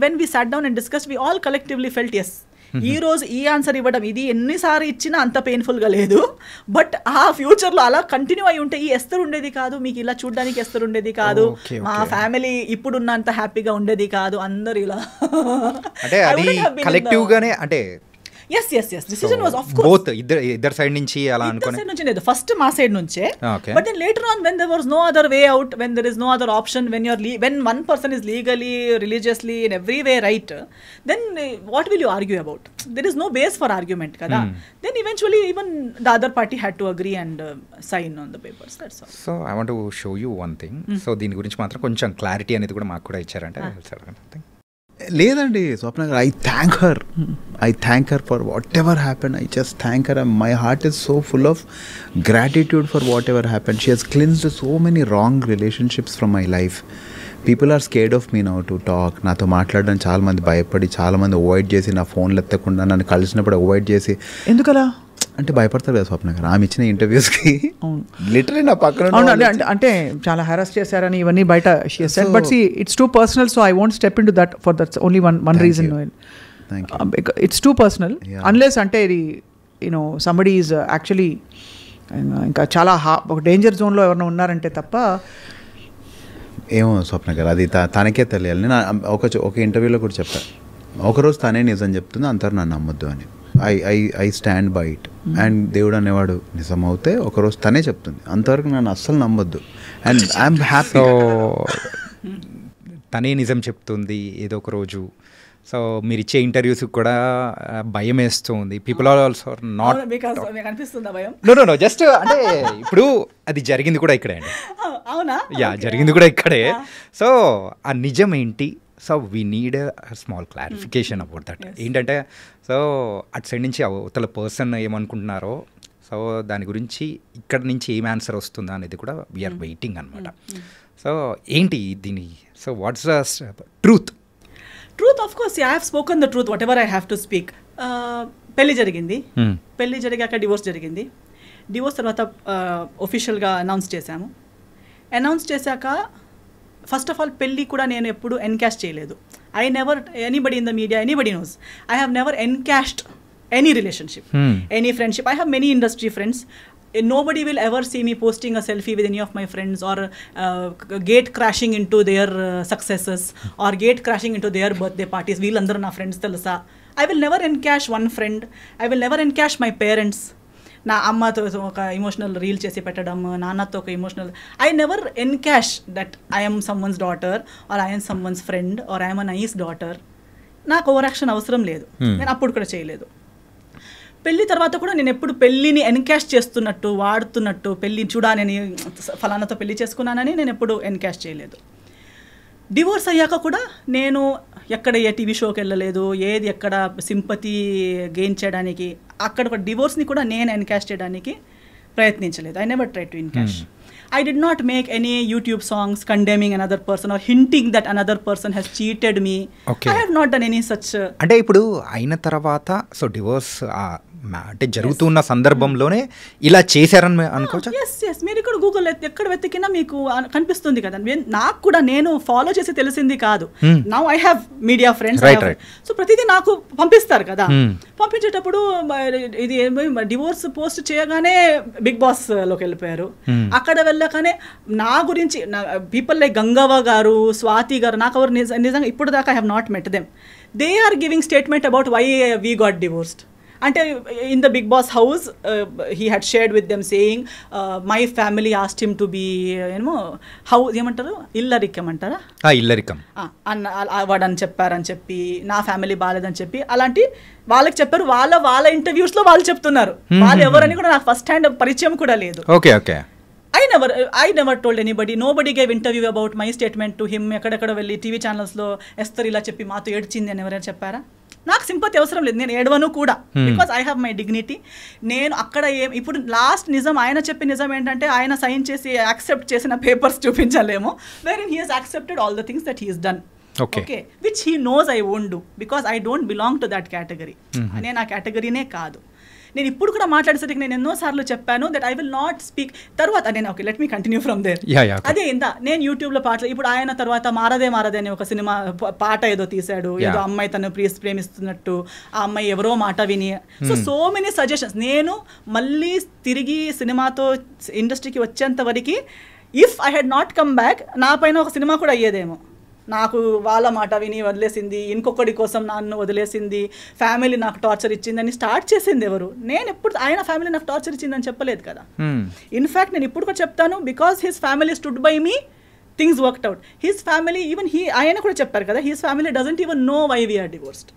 when we sat down and discussed, we all collectively felt yes. ఈ రోజు ఈ answer ఇవ్వడం ఇది ఎన్నిసార్లు ఇచ్చినా అంత పెయిన్ఫుల్గా లేదు. బట్ ఆ ఫ్యూచర్లో అలా కంటిన్యూ అయి ఉంటే ఈ ఎస్తర్ ఉండేది కాదు, మీకు ఇలా చూడడానికి ఎస్తర్ ఉండేది కాదు, మా ఫ్యామిలీ ఇప్పుడున్నంత హ్యాపీగా ఉండేది కాదు, అందరు ఇలా అంటే అది కలెక్టివ్ గానే అంటే yes decision was of course both ఇద్దరు సైడ్ నుంచి అలా అనుకోని సైడ్ నుంచి లేదు, ఫస్ట్ మా సైడ్ నుంచే. But then later on when there was no other way out, when there is no other option, when one person is legally, religiously in every way right, then what will you argue about? There is no base for argument kada. Then eventually even the other party had to agree and sign on the papers, that's all. So I want to show you one thing. So దీని గురించి మాత్రం కొంచెం clarity అనేది కూడా మాకు కూడా ఇచ్చారంటే లేదండి స్వప్న గారు, I thank her for whatever happen. I just thank her. My heart is so full of gratitude for whatever happen. She has cleansed so many wrong relationships from my life. People are scared of me now to talk. నాతో మాట్లాడడం చాలామంది భయపడి, చాలామంది avoid చేసి, నా ఫోన్లు ఎత్తకుండా నన్ను కలిసినప్పుడు అవాయిడ్ చేసి. ఎందుకలా అంటే భయపడతారు కదా స్వప్న గారు, ఆమె ఇచ్చిన ఇంటర్వ్యూస్కి లిటరలీ నా పక్కన అంటే చాలా హెరాస్ చేశారని ఇవన్నీ బయట but see it's too personal, so I won't step in to that for that's only one reason. It's too personal unless అంటే ఇది యూనో సంబడీ ఈజ్ యాక్చువల్లీ ఇంకా చాలా ఒక డేంజర్ జోన్లో ఎవరైనా ఉన్నారంటే తప్ప. ఏమో స్వప్న గారు, అది తనకే తెలియాలి. నేను ఒక ఇంటర్వ్యూలో కూడా చెప్పాను, ఒకరోజు తనే నిజం చెప్తుంది, అంతరు నన్ను నమ్మొద్దు అని. I stand by it. And దేవుడు అనేవాడు నిజం అవుతే ఒకరోజు తనే చెప్తుంది, అంతవరకు నన్ను అస్సలు నమ్మొద్దు. And I'm happy. సో తనే నిజం చెప్తుంది ఏదో ఒక రోజు. సో మీరు ఇచ్చే ఇంటర్వ్యూస్ కూడా భయం వేస్తుంది. People are also not know just అంటే ఇప్పుడు అది జరిగింది కూడా ఇక్కడే అండి. అవునా? యా, జరిగింది కూడా ఇక్కడే. సో ఆ నిజం ఏంటి? So we need small clarification about that. ఏంటంటే సో అటు సైడ్ నుంచి అవతల పర్సన్ ఏమనుకుంటున్నారో, సో దాని గురించి ఇక్కడ నుంచి ఏం ఆన్సర్ వస్తుందా అనేది కూడా వీఆర్ వెయిటింగ్ అనమాట. సో ఏంటి దీని, so what's the truth? Of course I have spoken the truth whatever I have to speak. పెళ్లి జరిగింది, పెళ్లి జరిగాక డివోర్స్ జరిగింది. డివోర్స్ తర్వాత ఒఫిషియల్గా అనౌన్స్ చేశాము. అనౌన్స్ చేశాక ఫస్ట్ ఆఫ్ ఆల్ పెళ్ళి కూడా నేను ఎప్పుడు ఎన్కాష్ చేయలేదు. I never, anybody in the media, anybody knows, I have never encashed any relationship, any friendship. I have many industry friends. Nobody will ever see me posting a selfie with any of my friends or gate crashing into their successes or gate crashing into their birthday parties. Veelandaru na friends telusa. I will never encash one friend. I will never encash my parents. నా అమ్మతో ఒక emotional reel చేసి పెట్టడం, నాన్నతో ఒక emotional. I never encash that I'm someone's daughter or I'm someone's friend or I'm a nice daughter. నాకు over action అవసరం లేదు, నేను అప్పుడు కూడా చేయలేదు. పెళ్ళి తర్వాత కూడా నేను ఎప్పుడు పెళ్ళిని ఎన్కాష్ చేస్తున్నట్టు, వాడుతున్నట్టు, పెళ్ళి చూడాలని ఫలానాతో పెళ్లి చేసుకున్నానని నేను ఎప్పుడు ఎన్కాష్ చేయలేదు. డివోర్స్ అయ్యాక కూడా నేను ఎక్కడ ఏ టీవీ షోకి వెళ్ళలేదు, ఏది ఎక్కడ సింపతి గెయిన్ చేయడానికి, అక్కడ ఒక డివోర్స్ని కూడా నేను ఎన్కాష్ చేయడానికి ప్రయత్నించలేదు. I never try to encash. I did not make any YouTube songs condemning another person or hinting that another person has cheated me. Okay. I have not done any such. అంటే ఇప్పుడు అయిన తర్వాత so divorce అంటే జరుగుతున్న సందర్భంలోనే ఇలా చేశారని అనుకోవచ్చు. ఎస్ మీరు ఇక్కడ గూగుల్ ఎక్కడ వెతికినా మీకు కనిపిస్తుంది కదా. నాకు కూడా నేను ఫాలో చేసి తెలిసింది కాదు. Now I have media friends, so ప్రతిదీ నాకు పంపిస్తారు కదా. పంపించేటప్పుడు ఇది డివోర్స్ పోస్ట్ చేయగానే బిగ్ బాస్ లోకి వెళ్ళిపోయారు. అక్కడ వెళ్ళగానే నా గురించి పీపుల్ లైక్ గంగవ్వ గారు, స్వాతి గారు, నాకు ఎవరు నిజంగా ఇప్పుడు దాకా I have not met them. They are giving statement about why we got divorced. అంటే in the Bigg Boss house he had shared with them saying my family asked him to be ఏమో house ఏమంటారు, ఇల్లరికం అంటారా, ఇల్లరికం వాడని చెప్పారని చెప్పి, నా ఫ్యామిలీ బాగాలేదని చెప్పి, అలాంటి వాళ్ళకి చెప్పారు. వాళ్ళ ఇంటర్వ్యూస్లో వాళ్ళు చెప్తున్నారు. వాళ్ళు ఎవరని కూడా నాకు ఫస్ట్ హ్యాండ్ పరిచయం కూడా లేదు. Okay okay. I never told anybody. Nobody gave interview about my statement to him. ఎక్కడెక్కడ వెళ్ళి టీవీ ఛానల్స్లో ఎస్తర్ ఇలా చెప్పి మాతో ఏడ్చింది అని ఎవరైనా చెప్పారా? నాకు సింపతి అవసరం లేదు, నేను ఏడవను కూడా. Because I have my dignity. నేను అక్కడ ఇప్పుడు లాస్ట్ నిజం, ఆయన చెప్పిన నిజం ఏంటంటే ఆయన సైన్ చేసి యాక్సెప్ట్ చేసిన పేపర్స్ చూపించలేము, wherein he has accepted all the things that he has done. Okay, which he knows I won't do because I don't belong to that category. నేను ఆ కేటగిరీనే కాదు. నేను ఇప్పుడు కూడా మాట్లాడేసరికి నేను ఎన్నోసార్లు చెప్పాను that I will not speak. తర్వాత నేను okay let me continue from there. అదే నేను యూట్యూబ్లో పాటలు ఇప్పుడు ఆయన తర్వాత మారదే అని ఒక సినిమా పాట ఏదో తీశాడు, ఏదో అమ్మాయి తను ప్రేమిస్తున్నట్టు, ఆ అమ్మాయి ఎవరో మాట విని. So many suggestions. నేను మళ్ళీ తిరిగి సినిమాతో ఇండస్ట్రీకి వచ్చేంత వరకు if I had not come back నా పైన ఒక సినిమా కూడా అయ్యేదేమో. నాకు వాళ్ళ మాట విని వదిలేసింది, ఇంకొకటి కోసం నన్ను వదిలేసింది, ఫ్యామిలీ నాకు టార్చర్ ఇచ్చిందని స్టార్ట్ చేసింది ఎవరు? నేను ఎప్పుడు ఆయన ఫ్యామిలీ నాకు టార్చర్ ఇచ్చిందని చెప్పలేదు కదా. ఇన్ఫ్యాక్ట్ నేను ఇప్పుడు కూడా చెప్తాను, because his family stood by me, things worked out. His family even ఆయన కూడా చెప్పారు కదా, his family doesn't even know why we're divorced.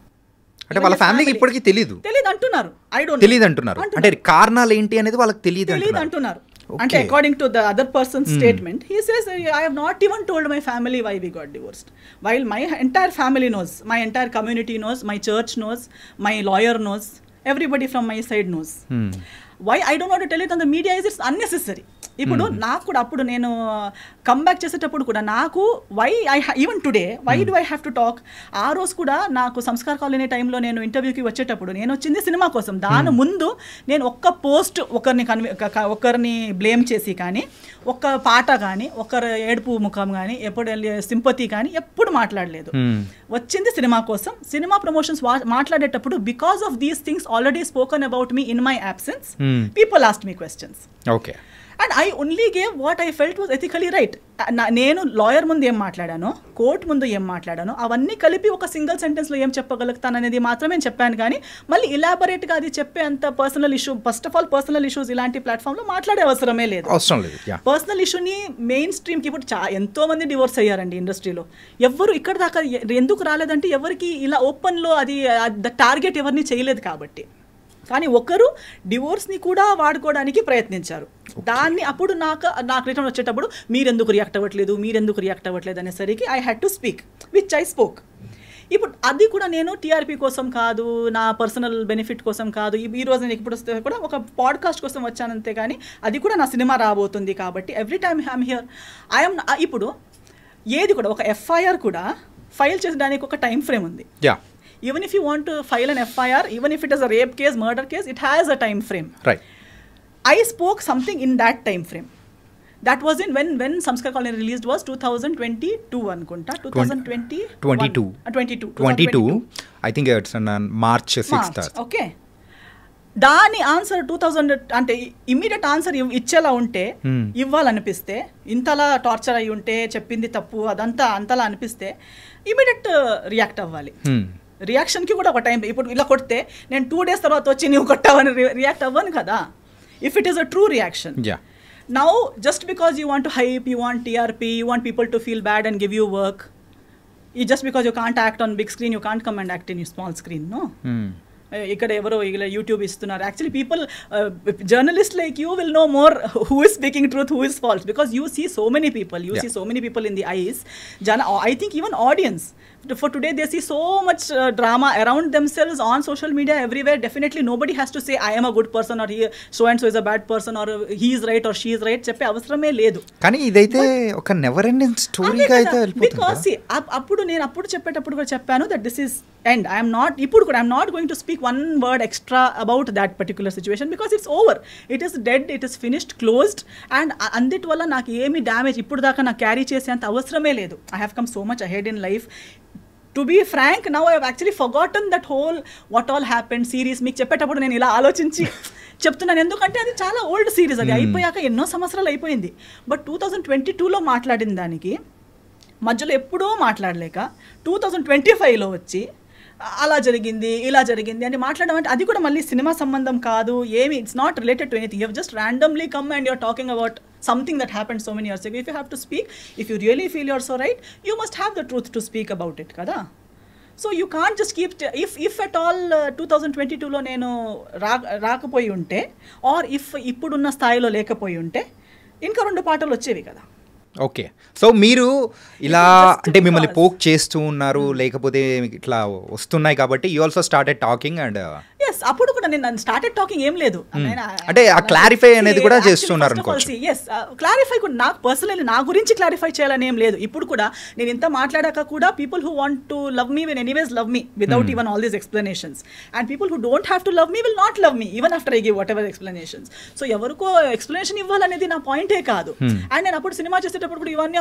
అంటే వాళ్ళ ఫ్యామిలీకి ఇప్పటికీ తెలియదు అంటున్నారు. ఐ డోంట్ తెలియదు అంటున్నారు. అంటే కారణాలు ఏంటి అనేది వాళ్ళకి తెలియదు అంటున్నారు. అంటే according to the other persons statement, he says I have not even told my family why we got divorced, while my entire family knows, my entire community knows, my church knows, my lawyer knows, everybody from my side knows. Why I don't want to tell it on the media is it's unnecessary. ఇప్పుడు నాకు కూడా అప్పుడు నేను comeback చేసేటప్పుడు కూడా నాకు even today why do I have to talk. ఆ రోజు కూడా నాకు సంస్కార్ కాలనీ టైంలో నేను ఇంటర్వ్యూకి వచ్చేటప్పుడు నేను వచ్చింది సినిమా కోసం. దాని ముందు నేను ఒక్క పోస్ట్ ఒకరిని బ్లేమ్ చేసి కానీ, ఒక్క పాట కానీ, ఒకరు ఏడుపు ముఖం కానీ, ఎప్పుడు సింపతి కానీ ఎప్పుడు మాట్లాడలేదు. వచ్చింది సినిమా కోసం. సినిమా ప్రమోషన్స్ మాట్లాడేటప్పుడు because of these things already spoken about me in my absence, people asked me questions. Okay. And I only gave what I felt was ethically right. నేను లాయర్ ముందు ఏం మాట్లాడానో, court ముందు ఏం మాట్లాడానో అవన్నీ కలిపి ఒక సింగిల్ సెంటెన్స్లో ఏం చెప్పగలుగుతాను అనేది మాత్రమే చెప్పాను. కానీ మళ్ళీ ఇలాబొరేట్గా అది చెప్పే అంత personal issue, first of all personal issues ఇలాంటి ప్లాట్ఫామ్లో మాట్లాడే అవసరమే లేదు. పర్సనల్ ఇష్యూని మెయిన్ స్ట్రీమ్కి ఇప్పుడు ఎంతో మంది డివోర్స్ అయ్యారండి ఇండస్ట్రీలో. ఎవరు ఇక్కడ దాకా ఎందుకు రాలేదంటే ఎవరికి ఇలా ఓపెన్లో అది టార్గెట్ ఎవరిని చేయలేదు కాబట్టి. కానీ ఒకరు డివోర్స్ని కూడా వాడుకోవడానికి ప్రయత్నించారు. దాన్ని అప్పుడు నాకు రిటర్న్ వచ్చేటప్పుడు మీరెందుకు రియాక్ట్ అవ్వట్లేదు అనేసరికి I had to speak which I spoke. ఇప్పుడు అది కూడా నేను టీఆర్పీ కోసం కాదు, నా పర్సనల్ బెనిఫిట్ కోసం కాదు. ఈ రోజు నేను ఇప్పుడు వస్తే కూడా ఒక పాడ్కాస్ట్ కోసం వచ్చానంతే, కానీ అది కూడా నా సినిమా రాబోతుంది కాబట్టి ఎవ్రీ టైమ్ ఐఎమ్ హియర్. ఇప్పుడు ఏది కూడా ఒక ఎఫ్ఐఆర్ కూడా ఫైల్ చేసడానికి ఒక టైం ఫ్రేమ్ ఉంది. Even if you want to file an FIR, even if it is a rape case, murder case, it has a time frame. Right. I spoke something in that time frame. That was in when Samskar Colony released was 2022 anukunta. 2022. I think it's on March 6th. Okay. దాని answer 2000 అంటే immediate answer ఇచ్చేలా ఉంటే, ఇవ్వాలనిపిస్తే, ఇంతలా torture అయి ఉంటే, చెప్పింది తప్పు అదంతా అంతలా అనిపిస్తే ఇమ్మీడియట్ రియాక్ట్ అవ్వాలి. రియాక్షన్కి కూడా ఒక టైం. ఇప్పుడు ఇలా కొడితే నేను 2 days తర్వాత వచ్చి నువ్వు కొట్టావని రియాక్ట్ అవ్వను కదా, if it is a true reaction. Now just because you want to hype, you want TRP, you want people to feel bad and give you work, just because you can't act on big screen, you can't come and act in you small screen. No, ఇక్కడ ఎవరో ఇలా YouTube ఇస్తున్నారు. Actually people, journalist like you will know more who is speaking truth, who is false, because you see so many people in the eyes. I think even audience for today they see so much drama around themselves on social media everywhere. Definitely nobody has to say I am a good person or he so and so is a bad person or he is right or she is right చెప్పే అవసరమే లేదు. కానీ ఇదైతే ఒక never ending స్టోరీగా అయితే వెళ్ళిపోతుంది. Because అప్పుడు చెప్పేటప్పుడు కూడా చెప్పాను that this is end. I am not going to speak one word extra about that particular situation because it's over. It is dead, it is finished, closed, and అందుటి వల్ల నాకు ఏమి damage ఇప్పుడు దాకా నాకు క్యారీ చేసేంత అవసరమే లేదు. I have come so much ahead in life. To be frank, now I have actually forgotten that whole what all happened series. మీకు చెప్పేటప్పుడు నేను ఇలా ఆలోచించి చెప్తున్నాను, ఎందుకంటే అది చాలా ఓల్డ్ సిరీస్. అది అయిపోయాక ఎన్నో సంవత్సరాలు అయిపోయింది. బట్ 2022లో మాట్లాడిన దానికి మధ్యలో ఎప్పుడూ మాట్లాడలేక 2025లో వచ్చి అలా జరిగింది ఇలా జరిగింది అని మాట్లాడడం అంటే అది కూడా మళ్ళీ సినిమా సంబంధం కాదు ఏమి. It's not related to anything. You have just randomly come and you're talking about something that happened so many years ago. If you have to speak, if you really feel you're so right, you must have the truth to speak about it kada. So you can't just keep if at all 2022లో నేను రాకపోయి ఉంటే or if ఇప్పుడున్న స్థాయిలో లేకపోయి ఉంటే ఇంకా 2 పాటలు వచ్చేవి కదా. ఓకే, సో మీరు ఇలా అంటే మిమ్మల్ని పోక్ చేస్తూ ఉన్నారు, లేకపోతే ఇట్లా వస్తున్నాయి కాబట్టి you also started talking and yes అప్పుడు కూడా నేను స్టార్టెడ్ టాకింగ్ ఏం లేదు అంటే ఆ క్లారిఫై అనేది కూడా చేస్తున్నారు అనుకోవచ్చు. ఎస్ క్లారిఫై కూడా నాకు పర్సనల్లీ నా గురించి క్లారిఫై చేయాలని ఏం లేదు. ఇప్పుడు కూడా నేను ఇంత మాట్లాడాక కూడా people who want to love me will anyways love me without even all these explanations, and people who don't have to love me will not love me even after I give what ever explanations. So ఎవరికో explanation ఇవ్వాలనేది నా పాయింటే కాదు. And నేను అప్పుడు cinema చేసేటప్పుడు కూడా ఇవన్నీ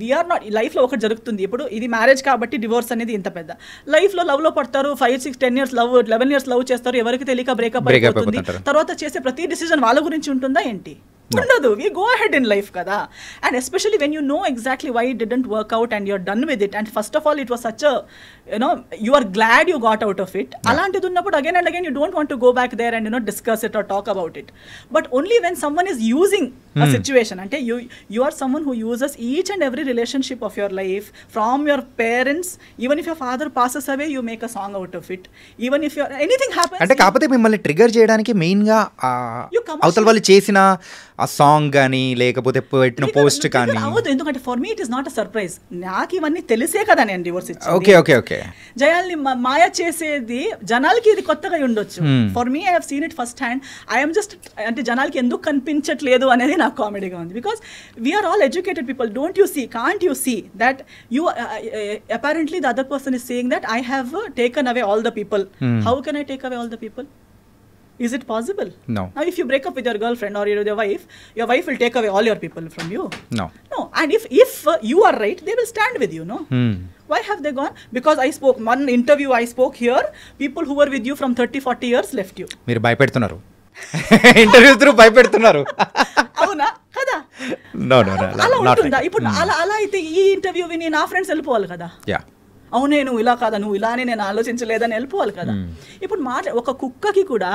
వీఆర్ నాట్ లైఫ్లో ఒకటి జరుగుతుంది. ఇప్పుడు ఇది మ్యారేజ్ కాబట్టి డివోర్స్ అనేది ఇంత పెద్ద, లైఫ్లో లవ్లో పడతారు, 5, 6, 10 years లవ్, 11 years లవ్ చేస్తారు, ఎవరికి తెలియక బ్రేకప్ అయిపోతుంది. తర్వాత చేసే ప్రతి డిసిజన్ వాళ్ళ గురించి ఉంటుందా ఏంటి? ఉండదు. We go ahead in life kada, and especially when you know exactly why it didn't work out and you're done with it, and first of all it was such a, you are glad you got out of it. Alantidi unnappudu again and again you don't want to go back there and discuss it or talk about it. But only when someone is using a situation, ante you are someone who uses each and every relationship of your life, from your parents, even if your father passes away you make a song out of it, even if anything happens అంటే కాకపోతే మిమ్మల్ని trigger చేయడానికి main గా అవతల వాళ్ళు చేసిన ఆ song కానీ లేకపోతే పెట్టిన పోస్ట్ కానీ అవదు. ఎందుకంటే for me it is not a surprise. నాకు ఇవన్నీ తెలిసే కదా నేను డివోర్స్ ఇచ్చింది. ఓకే ఓకే ఓకే జయాల్ని మాయ చేసేది జనాలకి ఇది కొత్తగా ఉండొచ్చు. For me I have seen it first hand. I'm just అంటే జనాలకి ఎందుకు కనిపించట్లేదు అనేది నాకు కామెడీగా ఉంది. Because we're all educated people. Don't you see, can't you see that you apparently the other person is saying that I have taken away all the people. How can I take away all the people? Is it possible? No. Now if you break up with your girlfriend or your wife will take away all your people from you. No. And if you are right, they will stand with you, no? Why have they gone? Because I spoke one interview I spoke here, people who were with you from 30-40 years left you. మీరు భయపెడుతున్నారు, interview through భయపెడుతున్నారు. అవునా కదా? No, అలా ఉంటుందా? ఇప్పుడు అలా అయితే ఈ interview విని నా ఫ్రెండ్స్ వెళ్ళిపోవాలి కదా. Yeah. అవునే నువ్వు ఇలా కాదా, నువ్వు ఇలానే నేను ఆలోచించలేదని వెళ్ళిపోవాలి కదా. ఇప్పుడు ఒక కుక్కకి కూడా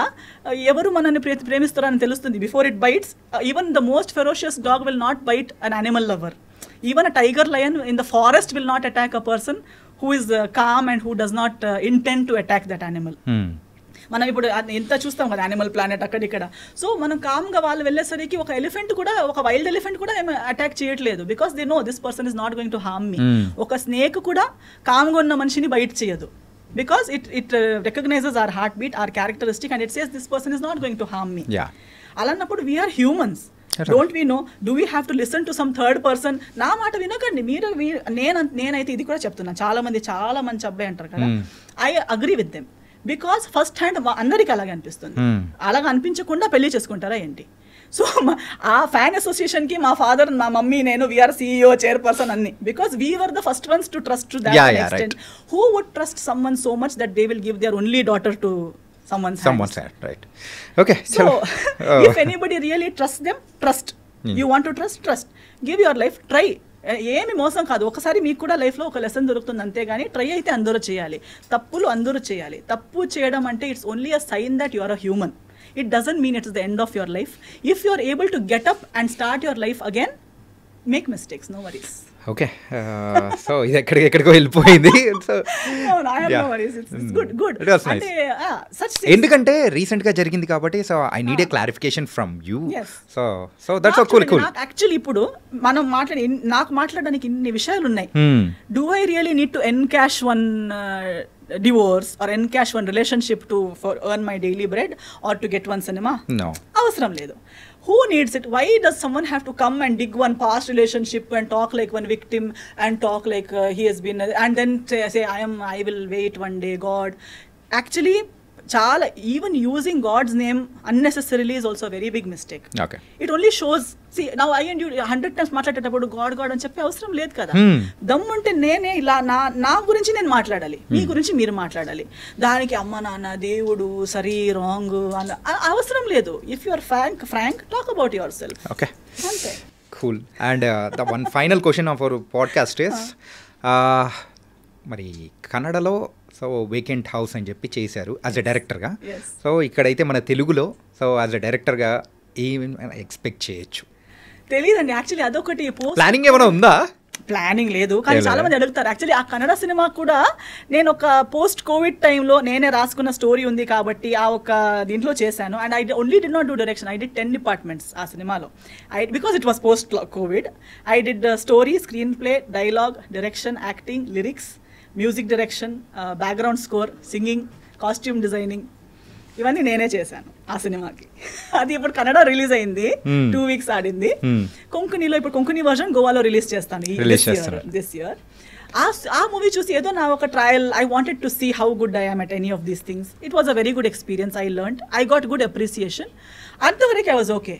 ఎవరు మనల్ని ప్రేమిస్తారని తెలుస్తుంది before it bites. Even the most ferocious dog will not bite an animal lover. Even a tiger lion in the forest will not attack a person who is calm and who does not intend to attack that animal. మనం ఇప్పుడు ఎంత చూస్తాం కదా animal planet అక్కడిక్కడ. So మనం కామ్గా వాళ్ళు వెళ్ళేసరికి ఒక ఎలిఫెంట్ కూడా, ఒక వైల్డ్ ఎలిఫెంట్ కూడా ఏమి అటాక్ చేయట్లేదు. Because they know this person is not going to harm me. ఒక స్నేక్ కూడా కామ్గా ఉన్న మనిషిని బైట్ చేయదు. Because it recognizes our heart beat, our characteristic, and it says this person is not going to harm me. అలాన్నప్పుడు we are humans. Don't we know, do we have to listen to some third person? నా మాట వినకండి మీరు. నేనైతే ఇది కూడా చెప్తున్నా, చాలా మంచి అబ్బాయి అంటారు కదా, I agree with them. Because first hand అందరికీ అలాగే అనిపిస్తుంది. అలాగ అనిపించకుండా పెళ్లి చేసుకుంటారా ఏంటి? సో ఆ ఫ్యాన్ అసోసియేషన్కి మా ఫాదర్, మా మమ్మీ, నేను వీఆర్ CEO, చైర్పర్సన్ అన్ని. Because we were the first ones to trust to that extent. Who would trust someone so much that they will give their only daughter to someone's hand, right? Okay, so if anybody really trusts them, trust. You want to trust, give your life, try. ఏమి మోసం కాదు. ఒకసారి మీకు కూడా లైఫ్లో ఒక lesson దొరుకుతుంది అంతేగాని ట్రై అయితే అందరూ చేయాలి, తప్పులు అందరూ చేయాలి. తప్పు చేయడం అంటే it's only a sign that you are a human. It doesn't mean it's the end of your life. If you are able to get up and start your life again, make mistakes, no worries. Okay, so ఇది ఎక్కడికో వెళ్ళిపోయింది. ఎందుకంటే recent గా జరిగింది కాబట్టి, so I need a clarification from you. So that's cool. Actually ఇప్పుడు మనం నాకు మాట్లాడడానికి ఇన్ని విషయాలు ఉన్నాయి. Do I really need to encash one divorce or encash one relationship for earn my daily bread or to get one cinema? No. Avasaram ledu. Who needs it? Why does someone have to come and dig one past relationship and talk like one victim and talk like he has been, and then say I will wait one day, God? Actually, చాలా even using God's name unnecessarily is also a very big mistake. Okay. It only shows, see now I and you 100 times మాట్లాడేటప్పుడు God అని చెప్పే అవసరం లేదు కదా. దమ్ముంటే నేనే ఇలా నా గురించి నేను మాట్లాడాలి, మీ గురించి మీరు మాట్లాడాలి. దానికి అమ్మ నాన్న దేవుడు సరి రాంగ్ అని అవసరం లేదు. If you are frank talk about your okay, అంతే. Cool. And the one final question of our podcast is, మరి కన్నడలో సో వేకెంట్ హౌస్ అని చెప్పి చేశారు యాజ్ ఎ డైరెక్టర్గా. సో ఇక్కడైతే మన తెలుగులో సో యాజ్ ఎ డైరెక్టర్గా ఏమైనా ఎక్స్పెక్ట్ చేయొచ్చు? తెలియదండి యాక్చువల్లీ. అదొకటి ప్లానింగ్ ఏమైనా ఉందా? ప్లానింగ్ లేదు, కానీ చాలా మంది అడుగుతారు. యాక్చువల్లీ ఆ కన్నడ సినిమా కూడా నేను ఒక పోస్ట్ కోవిడ్ టైంలో నేనే రాసుకున్న స్టోరీ ఉంది కాబట్టి ఆ ఒక దీంట్లో చేశాను. And I only did not do direction, I did 10 departments ఆ సినిమాలో. Because it was post Covid. I did story, screen play, dialogue, direction, acting, lyrics, music direction, background score, singing, costume designing, ఇవన్నీ నేనే చేశాను ఆ సినిమాకి. అది ఇప్పుడు Kannada release అయింది, 2 weeks ఆడింది. కొంకణిలో ఇప్పుడు కొంకణి వర్జన్ గోవాలో రిలీజ్ చేస్తాను దిస్ ఇయర్. ఆ మూవీ చూసి ఏదో నా ఒక trial, I wanted to see how good I am at any of these things. It was a very good experience. I learned, I got good appreciation. అంతవరకు I was okay.